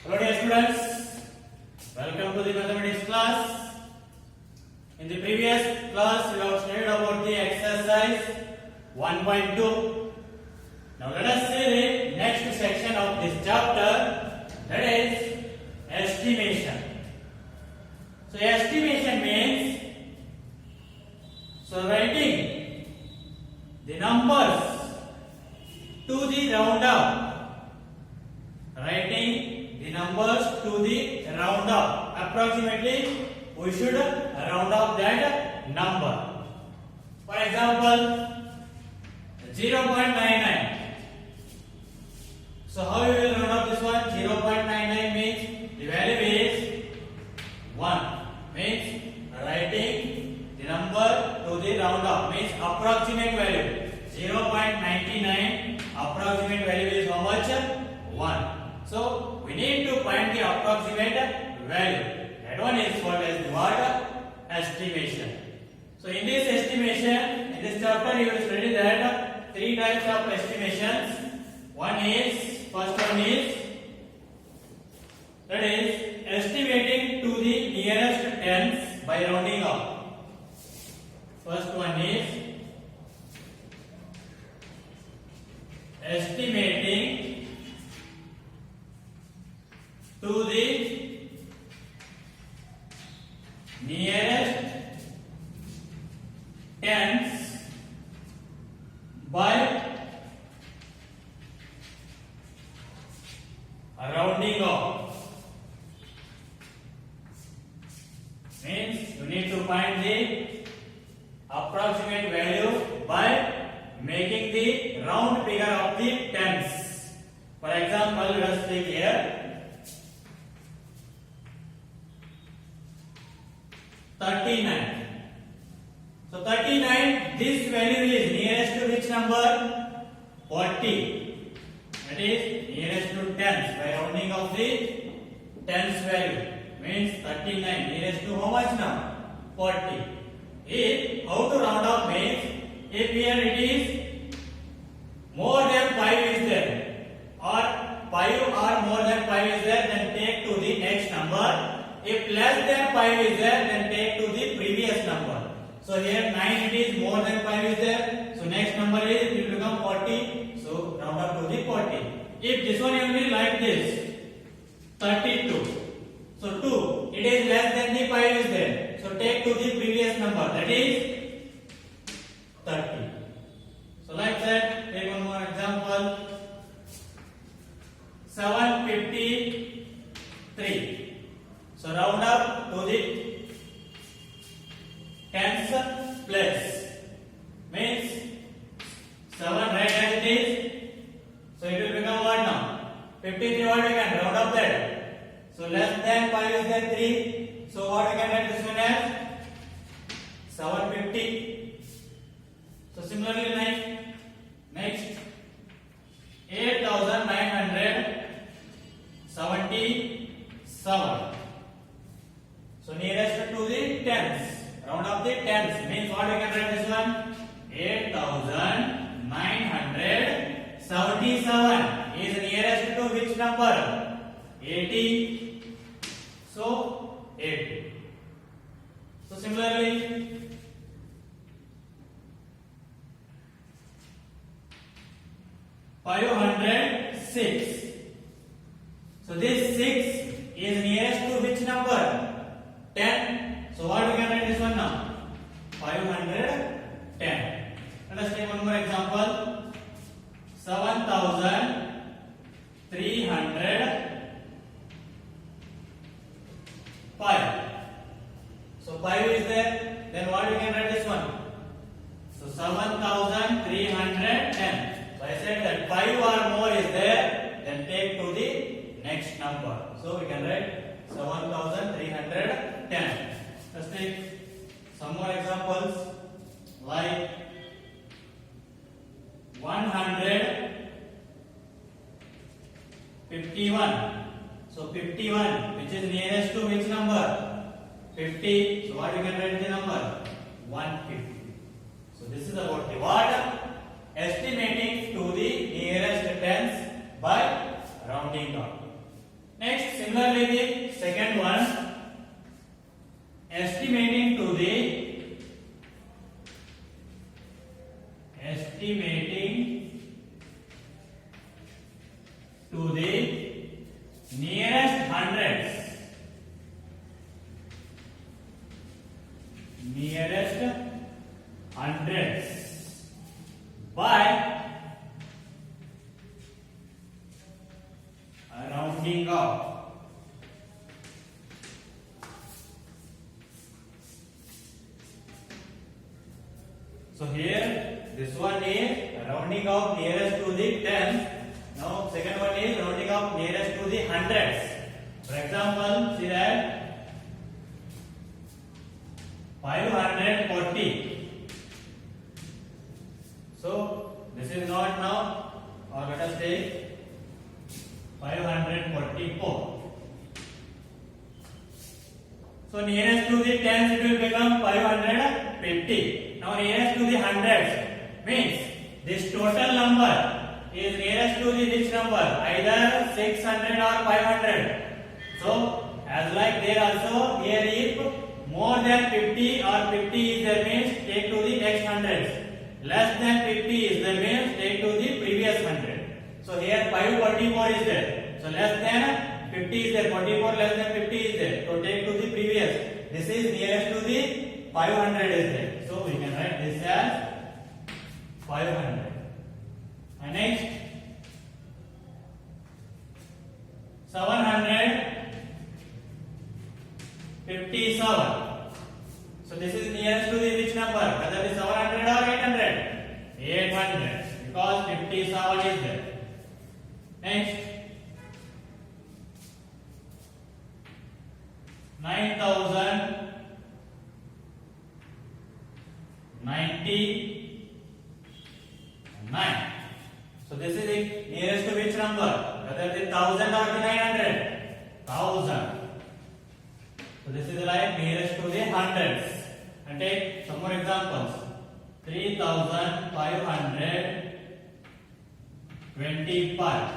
Hello dear students, welcome to the mathematics class. In the previous class we have studied about the exercise 1.2. Now let us see the next section of this chapter, that is estimation. So estimation means writing the numbers to the round up. Writing the numbers to the round up. Approximately we should round up that number. For example, 0.99. So how we will round up this one? 0.99 means the value is 1. Means writing the number to the round up means approximate value. 0.99 approximate value is how much? 1. So we need to find the approximate value. That one is called as what? Estimation. So in this estimation, in this chapter you will study that three types of estimations. First one is that is estimating to the nearest tens by rounding up. First one is estimating to the nearest tens by rounding off. Means you need to find the approximate value by making the round figure of the tens. For example, let us take here 39. So 39, this value is nearest to which number? 40. That is nearest to tens by rounding of the tens value. Means 39 nearest to how much now? 40. If how to round up means if here it is more than 5 is there or 5 or more than 5 is there, then take to the next number. If less than 5 is there, then take to the previous number. So here 9 it is more than 5 is there. So next number is it will become 40. So round up to the 40. If this one only like this 32. So 2 it is less than the 5 is there. So take to the previous number, that is 30. So like that, take one more example. 753. So round up to the tens place. Means 7 right as it is. So it will become what now? 53 what we can round up that. So less than 5 is there 3. So what we can write this one as 750. So similarly next 8977. So nearest to the tens. Round up the tens. Means what we can write this one? 8977 is nearest to which number? 80. So 80. So similarly 506. So this 6 is nearest to which number? 10. So what we can write this one now? 510. Let us take one more example. 7305. So 5 is there. Then what we can write this one? So 7310. So I said that 5 or more is there. Then take to the next number. So we can write 7310. Let's take some more examples like 151. So 51, which is nearest to which number? 50. So what we can write the number? 150. So this is about the what? Estimating to the nearest tens by rounding up. Next to the nearest hundreds. Nearest hundreds by rounding off. So here this one is rounding off nearest to the tens. Now second one is rounding off nearest to the hundreds. For example, see that 540. So this is not now, or let us take 544. So nearest to the tens it will become 550. Now nearest to the hundreds means this total number is nearest to the which number? Either 600 or 500. So as like there also here if more than 50 or 50 is there means take to the next hundreds. Less than 50 is there means take to the previous 100. So here 544 is there. So less than 50 is there. 44 less than 50 is there. So take to the previous. This is nearest to the 500 is there. So we can write this as 500. And next 757. So this is nearest to the which number? Whether it is 700 or 800? 800 because 57 is there. Next 9099. So this is it nearest to which number? Whether it is 1000 or 900? 1000. So this is like nearest to the hundreds. And take some more examples. 3525.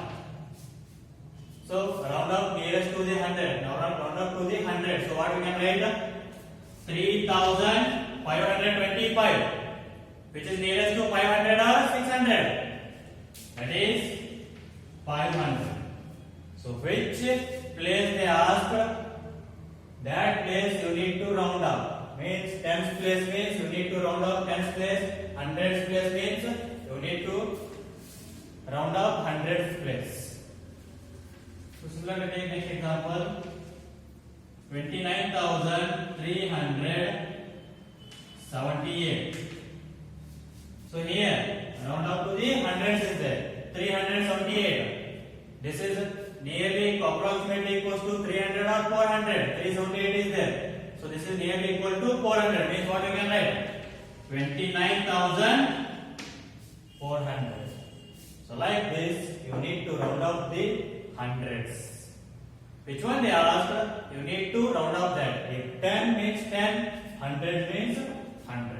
So round up nearest to the 100. Now round up to the 100. So what we can write? 3525. Which is nearest to 500 or 600? That is 500. So which place they ask? That place you need to round up. Means tens place means you need to round up tens place. Hundreds place means you need to round up hundreds place. So similarly take next example. 29,378. So here round up to the hundreds is there. 378. This is nearly approximately equals to 300 or 400. 378 is there. So this is nearly equal to 400. Means what you can write? 29,400. So like this you need to round up the hundreds. Which one they asked? You need to round up that. If 10 means 10, 100 means 100.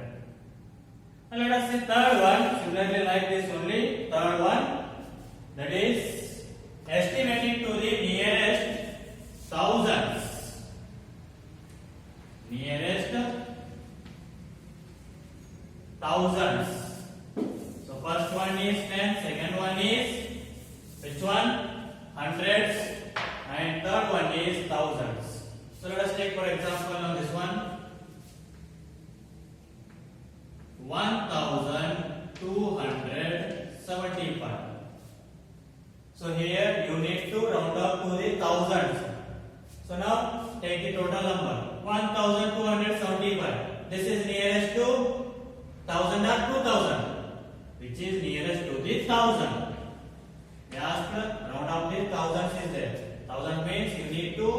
And let us see third one. Similarly like this only. Third one, that is estimating to the nearest thousands. Nearest thousands. So first one is 10, second one is which one? Hundreds, and third one is thousands. So let us take for example on this one. 1275. So here you need to round up to the thousands. So now take the total number 1275. This is nearest to 1000 or 2000, which is nearest to the 1000. Just round up the thousands is there. 1000 means you need to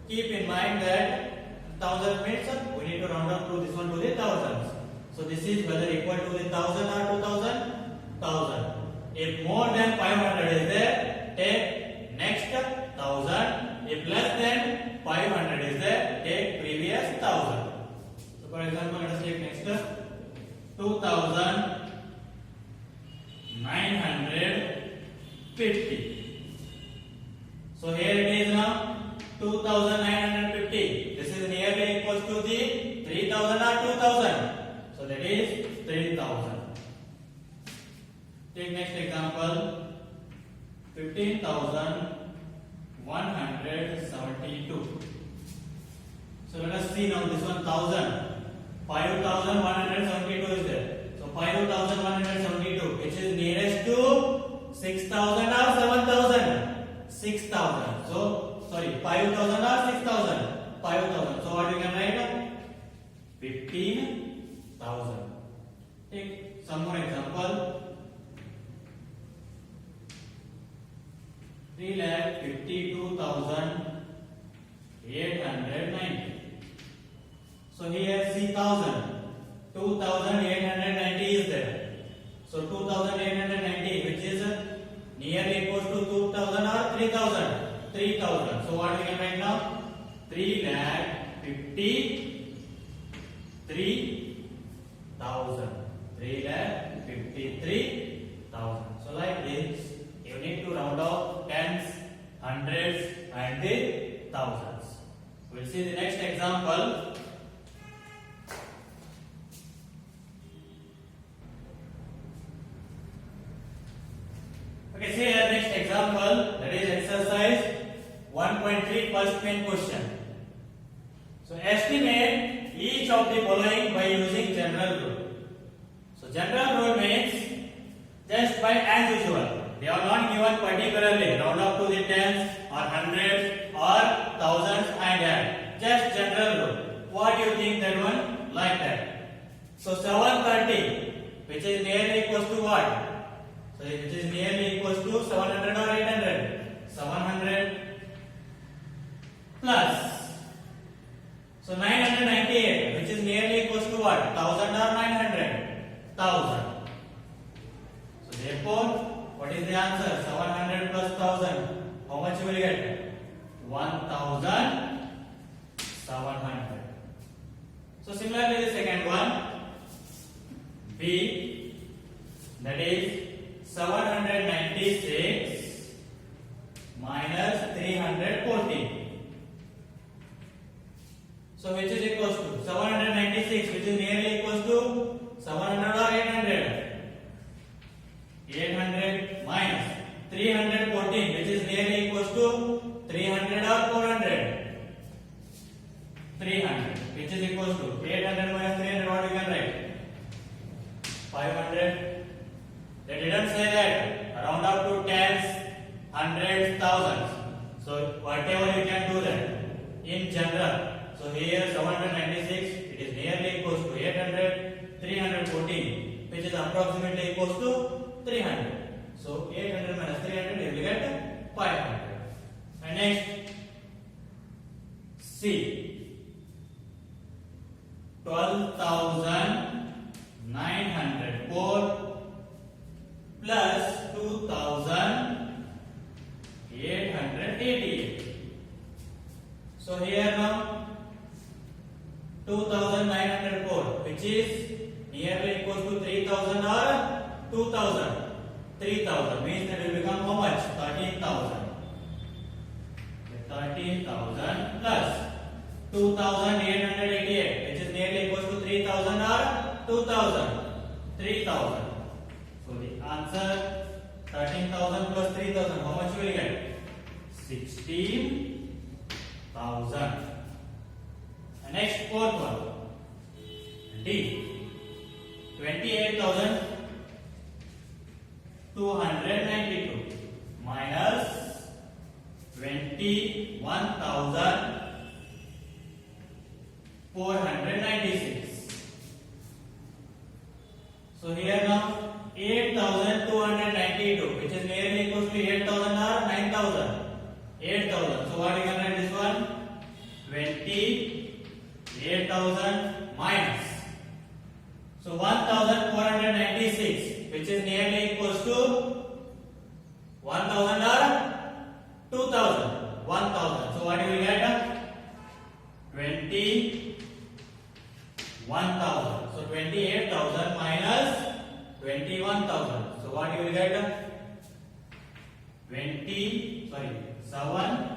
keep in mind that 1000 means we need to round up to this one to the thousands. So this is whether equal to the 1000 or 2000? 1000. If more than 500 is there, take next 1000. If less than 500 is there, take previous 1000. So for example, let us take next 2950. So here it is now 2950. This is nearly equals to the 3000 or 2000. So that is 3000. Take next example. 15,172. So let us see now this one 1000. 5,172 is there. So 5,172, which is nearest to 6,000 or 7,000? 6,000. So sorry, 5,000 or 6,000? 5,000. So what we can write? 15,000. Take some more example. 3,52,890. So here see 1,000. 2,890 is there. So 2,890, which is nearly equals to 2,000 or 3,000? 3,000. So what we can write now? 3,53,000. 3,53,000. So like this, you need to round off tens, hundreds, and the thousands. We'll see the next example. Okay, see here next example, that is exercise 1.3 first main question. So estimate each of the following by using general rule. So general rule means just by as usual. They are not given particularly round up to the tens or hundreds or thousands and add. Just general rule. What do you think that one? Like that. So 730, which is nearly equals to what? So which is nearly equals to 700 or 800? 700 plus. So 998, which is nearly equals to what? 1000 or 900? 1000. So therefore, what is the answer? 700 plus 1000. How much you will get? 1700. So similarly the second one, B, that is 796 minus 314. So which is equals to 796, which is nearly equals to 700 or 800? 800 minus 314, which is nearly equals to 300 or 400? 300, which is equals to 800 minus 300. What you can write? 500. They didn't say that. Round up to tens, hundreds, thousands. So whatever you can do that in general. So here 796, it is nearly equals to 800, 314, which is approximately equals to 300. So 800 minus 300, you will get 500. And next, C, 12,904 plus 2,888. So here now 2,904, which is nearly equals to 3,000 or 2,000? 3,000 means that will become how much? 13,000. 13,000 plus 2,888, which is nearly equals to 3,000 or 2,000? 3,000. So the answer 13,000 plus 3,000, how much will you get? 16,000. And next fourth one, D, 28,292 minus 21,496. So here now 8,292, which is nearly equals to 8,000 or 9,000? 8,000. So what you can write this one? 28,000 minus. So 1,496, which is nearly equals to 1,000 or 2,000? 1,000. So what you will get? 21,000. So 28,000 minus 21,000. So what you will get? 7,000.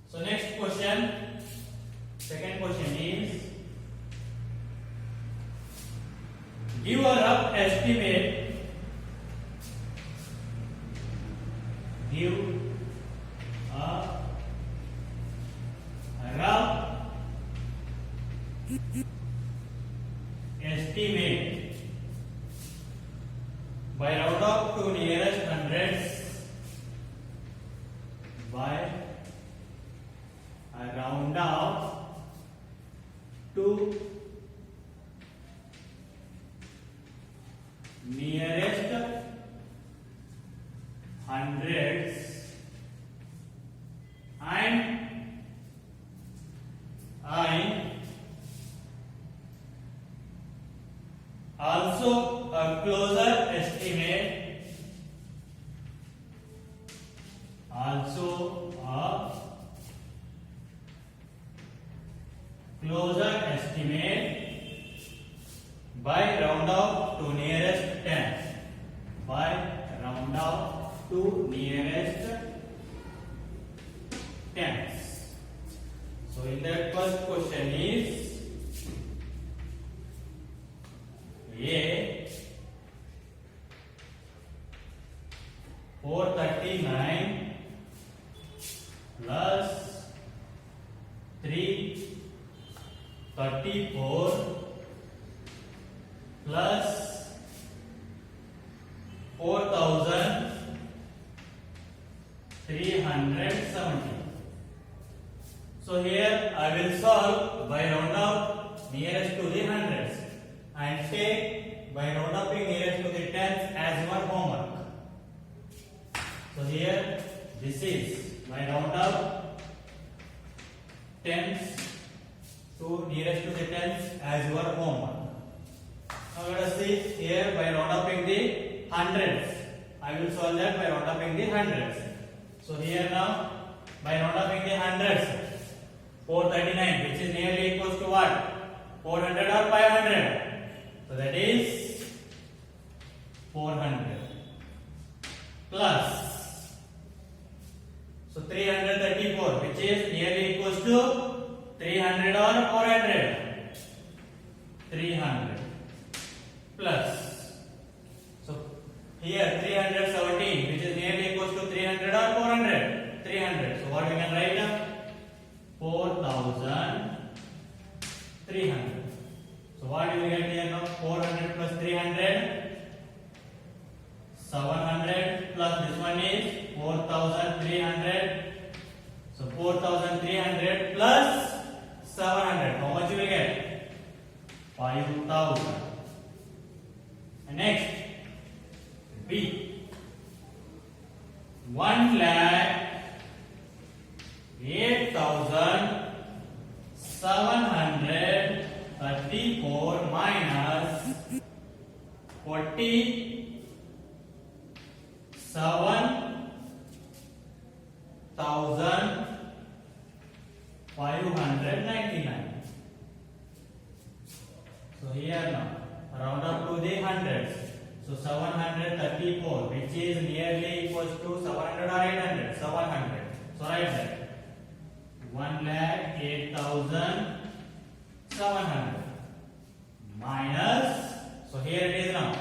So next question, second question is, give a rough estimate by round off to nearest hundreds by a round off to nearest hundreds and also a closer estimate, also a closer estimate by round off to nearest tens, by round off to nearest tens. So in that first question is A 439 plus 334 plus 4370. So here I will solve by round off nearest to the hundreds and take by round offing nearest to the tens as your homework. So here this is by round off tens to nearest to the tens as your homework. Now let us see here by round offing the hundreds. I will solve that by round offing the hundreds. So here now by round offing the hundreds, 439 which is nearly equals to what? 400 or 500? So that is 400 plus, so 334 which is nearly equals to 300 or 400? 300 plus, so here 317 which is nearly equals to 300 or 400? 300. So what we can write now? 4300. So what do we get here now? 400 plus 300, 700 plus this one is 4300. So 4300 plus 700. How much you will get? 5000. And next, B. 1,08,734 minus 47,599. So here now round up to the hundreds. So 734 which is nearly equals to 700 or 800? 700. So write that 1,08,700 minus, so here it is now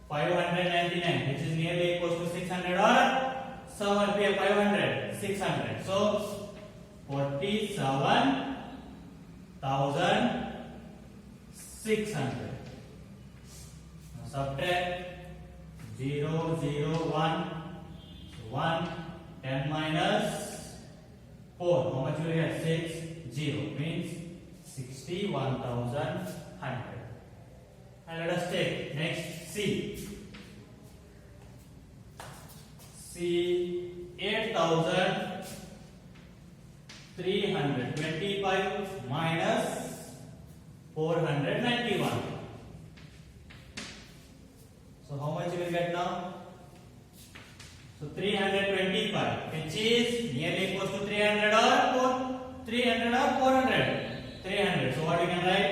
599 which is nearly equals to 600 or 500? 600. So 47,600. Now subtract 0, 0, 1. So 1, 10 minus 4. How much will you get? 6, 0 means 61,100. And let us take next C. C 8,325 minus 491. So how much you will get now? So 325 which is nearly equals to 300 or 400? 300. So what you can write?